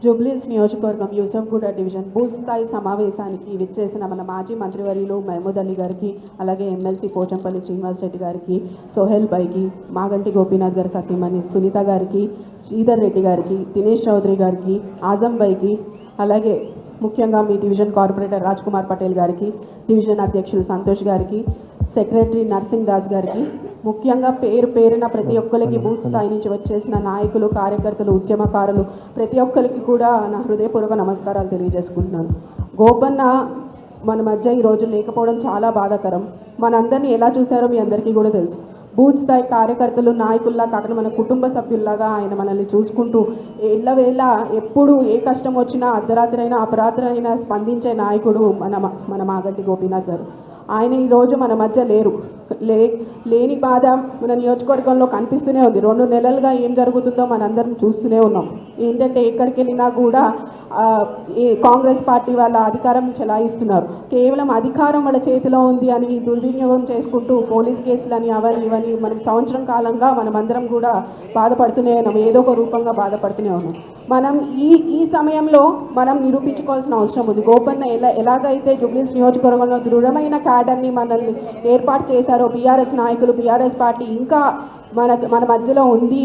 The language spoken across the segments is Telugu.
జూబ్లీహిల్స్ నియోజకవర్గం యూసఫ్గూడ డివిజన్ బూత్ స్థాయి సమావేశానికి విచ్చేసిన మన మాజీ మంత్రివర్యులు మహమూద్ అలీ గారికి, అలాగే ఎమ్మెల్సీ పోచంపల్లి శ్రీనివాస్ రెడ్డి గారికి, సోహెల్ బైకి, మాగంటి గోపీనాథ్ గారి సతీమణి సునీత గారికి, శ్రీధర్ రెడ్డి గారికి, దినేష్ చౌదరి గారికి, ఆజం బైకి, అలాగే ముఖ్యంగా మీ డివిజన్ కార్పొరేటర్ రాజ్ కుమార్ పటేల్ గారికి, డివిజన్ అధ్యక్షులు సంతోష్ గారికి, సెక్రటరీ నర్సింగ్ దాస్ గారికి, ముఖ్యంగా పేరున ప్రతి ఒక్కరికి బూత్ స్థాయి నుంచి వచ్చేసిన నాయకులు, కార్యకర్తలు, ఉద్యమకారులు ప్రతి ఒక్కరికి కూడా నా హృదయపూర్వక నమస్కారాలు తెలియజేసుకుంటున్నాను. గోపన్న మన మధ్య ఈరోజు లేకపోవడం చాలా బాధాకరం. మనందరినీ ఎలా చూశారో మీ అందరికీ కూడా తెలుసు. బూత్ స్థాయి కార్యకర్తలు, నాయకుల్లా కాకుండా మన కుటుంబ సభ్యుల్లాగా ఆయన మనల్ని చూసుకుంటూ ఎల్లవేళ ఎప్పుడు ఏ కష్టం వచ్చినా అర్ధరాత్రి అయినా అపరాత్రి అయినా స్పందించే నాయకుడు మన మాగంటి గోపీనాథ్ గారు. ఆయన ఈరోజు మన మధ్య లేని బాధ మన నియోజకవర్గంలో కనిపిస్తూనే ఉంది. 2 నెలలుగా ఏం జరుగుతుందో మనందరం చూస్తూనే ఉన్నాం. ఏంటంటే ఎక్కడికి వెళ్ళినా కూడా కాంగ్రెస్ పార్టీ వాళ్ళ అధికారం చెలాయిస్తున్నారు. కేవలం అధికారం వాళ్ళ చేతిలో ఉంది అని దుర్వినియోగం చేసుకుంటూ పోలీస్ కేసులని అవన్నీ ఇవన్నీ మనం సంవత్సరం కాలంగా మనమందరం కూడా బాధపడుతూనే ఉన్నాం. ఏదో ఒక రూపంగా బాధపడుతూనే ఉన్నాం. మనం ఈ సమయంలో మనం నిరూపించుకోవాల్సిన అవసరం ఉంది. గోపన్న ఎలాగైతే జూబ్లీహిల్స్ నియోజకవర్గంలో దృఢమైన క్యాడర్ని మనల్ని ఏర్పాటు చేశారో బీఆర్ఎస్ నాయకులు, బీఆర్ఎస్ పార్టీ ఇంకా మన మధ్యలో ఉంది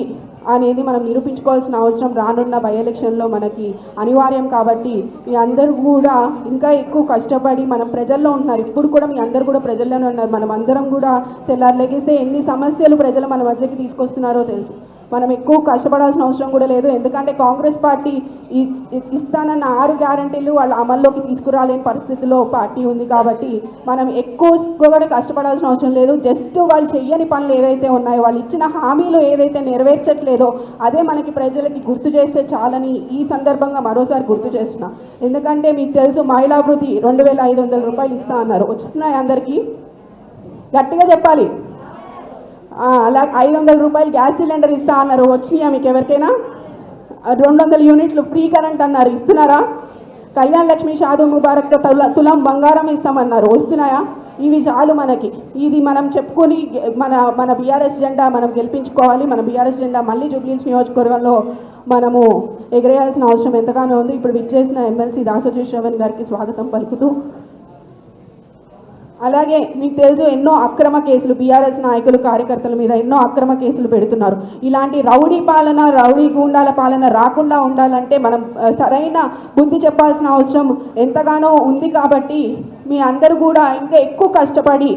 అనేది మనం నిరూపించుకోవాల్సిన అవసరం రానున్న బై ఎలక్షన్లో మనకి అనివార్యం. కాబట్టి మీ అందరూ కూడా ఇంకా ఎక్కువ కష్టపడి మనం ప్రజల్లో ఉంటున్నారు. ఇప్పుడు కూడా మీ అందరూ కూడా ప్రజల్లోనే ఉన్నారు. మనం అందరం కూడా తెల్లారు లెగిస్తే ఎన్ని సమస్యలు ప్రజలు మన మధ్యకి తీసుకొస్తున్నారో తెలుసు. మనం ఎక్కువ కష్టపడాల్సిన అవసరం కూడా లేదు. ఎందుకంటే కాంగ్రెస్ పార్టీ ఇస్తానన్న 6 గ్యారంటీలు వాళ్ళ అమల్లోకి తీసుకురాలేని పరిస్థితిలో పార్టీ ఉంది. కాబట్టి మనం ఎక్కువగా కష్టపడాల్సిన అవసరం లేదు. జస్ట్ వాళ్ళు చెయ్యని పనులు ఏదైతే ఉన్నాయో, వాళ్ళు ఇచ్చిన హామీలు ఏదైతే నెరవేర్చట్లేదో అదే మనకి ప్రజలకి గుర్తు చేస్తే చాలని ఈ సందర్భంగా మరోసారి గుర్తు చేస్తున్నా. ఎందుకంటే మీకు తెలుసు, మహిళాభివృద్ధి 2500 రూపాయలు ఇస్తా అన్నారు. వస్తున్నాయి అందరికీ? గట్టిగా చెప్పాలి. అలా 500 రూపాయలు గ్యాస్ సిలిండర్ ఇస్తా అన్నారు. వచ్చినాయా మీకు ఎవరికైనా? 200 యూనిట్లు ఫ్రీ కరెంట్ అన్నారు. ఇస్తున్నారా? కళ్యాణ్ లక్ష్మి షాదీ ముబారక్ తులం బంగారం ఇస్తామన్నారు. వస్తున్నాయా? ఇవి చాలు మనకి. ఇది మనం చెప్పుకొని మన బీఆర్ఎస్ జెండా మనం గెలిపించుకోవాలి. మన బీఆర్ఎస్ జెండా మళ్ళీ జూబ్లీహిల్స్ నియోజకవర్గంలో మనము ఎగరేయాల్సిన అవసరం ఎంతగానో ఉంది. ఇప్పుడు విచ్చేసిన ఎమ్మెల్సీ దాసోజీ శ్రవణ్ గారికి స్వాగతం పలుకుతూ, అలాగే మీకు తెలుసు ఎన్నో అక్రమ కేసులు బీఆర్ఎస్ నాయకులు, కార్యకర్తల మీద ఎన్నో అక్రమ కేసులు పెడుతున్నారు. ఇలాంటి రౌడీ గూండాల పాలన రాకుండా ఉండాలంటే మనం సరైన బుద్ధి చెప్పాల్సిన అవసరం ఎంతగానో ఉంది. కాబట్టి మీ అందరూ కూడా ఇంకా ఎక్కువ కష్టపడి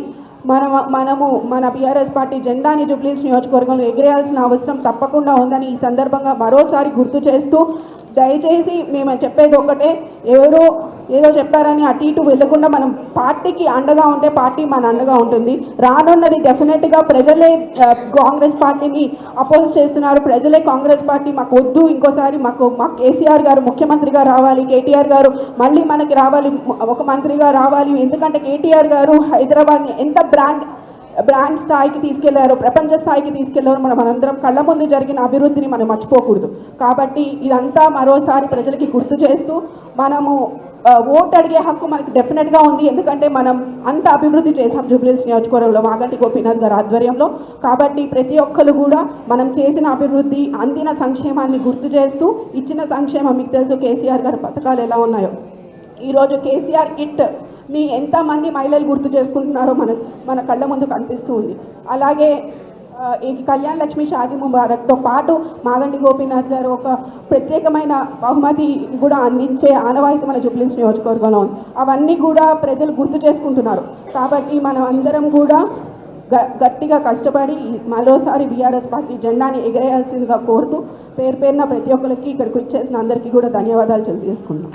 మనము మన బీఆర్ఎస్ పార్టీ జెండాని జూబ్లీహిల్స్ నియోజకవర్గంలో ఎగిరేయాల్సిన అవసరం తప్పకుండా ఉందని ఈ సందర్భంగా మరోసారి గుర్తు చేస్తూ, దయచేసి మేము చెప్పేది ఒకటే, ఎవరో ఏదో చెప్పారని అటు ఇటు వెళ్ళకుండా మనం పార్టీకి అండగా ఉంటే పార్టీ మన అండగా ఉంటుంది. రానున్నది డెఫినెట్గా ప్రజలే కాంగ్రెస్ పార్టీని అపోజ్ చేస్తున్నారు. ప్రజలే కాంగ్రెస్ పార్టీ మాకు వద్దు, ఇంకోసారి మాకు కేసీఆర్ గారు ముఖ్యమంత్రిగా రావాలి, కేటీఆర్ గారు మళ్ళీ మనకి రావాలి, ఒక మంత్రిగా రావాలి. ఎందుకంటే కేటీఆర్ గారు హైదరాబాద్ని ఎంత బ్రాండ్ స్థాయికి తీసుకెళ్లారు, ప్రపంచ స్థాయికి తీసుకెళ్లారు. మనందరం కళ్ళ ముందు జరిగిన అభివృద్ధిని మనం మర్చిపోకూడదు. కాబట్టి ఇదంతా మరోసారి ప్రజలకి గుర్తు చేస్తూ, మనము ఓటు అడిగే హక్కు మనకి డెఫినెట్గా ఉంది. ఎందుకంటే మనం అంత అభివృద్ధి చేసాం జూబ్లీహిల్స్ నియోజకవర్గంలో మాగంటి గోపీనాథ్ గారి ఆధ్వర్యంలో. కాబట్టి ప్రతి ఒక్కరు కూడా మనం చేసిన అభివృద్ధి, అందిన సంక్షేమాన్ని గుర్తు చేస్తూ, ఇచ్చిన సంక్షేమం మీకు తెలుసు కేసీఆర్ గారి పథకాలు ఎలా ఉన్నాయో. ఈరోజు కేసీఆర్ కిట్ని ఎంతమంది మహిళలు గుర్తు చేసుకుంటున్నారో మన కళ్ళ ముందు కనిపిస్తూ ఉంది. అలాగే ఈ కళ్యాణ్ లక్ష్మి షాదీ ముబారక్తో పాటు మాగంటి గోపీనాథ్ గారు ఒక ప్రత్యేకమైన బహుమతి కూడా అందించే ఆనవాయితీ మన జూబ్లీహిల్స్ నియోజకవర్గంలో ఉంది. అవన్నీ కూడా ప్రజలు గుర్తు చేసుకుంటున్నారు. కాబట్టి మనం అందరం కూడా గట్టిగా కష్టపడి మరోసారి బీఆర్ఎస్ పార్టీ జెండాని ఎగరేయాల్సిందిగా కోరుతూ, పేరున ప్రతి ఒక్కరికి ఇక్కడికి వచ్చేసిన అందరికీ కూడా ధన్యవాదాలు తెలియజేసుకుంటున్నాం.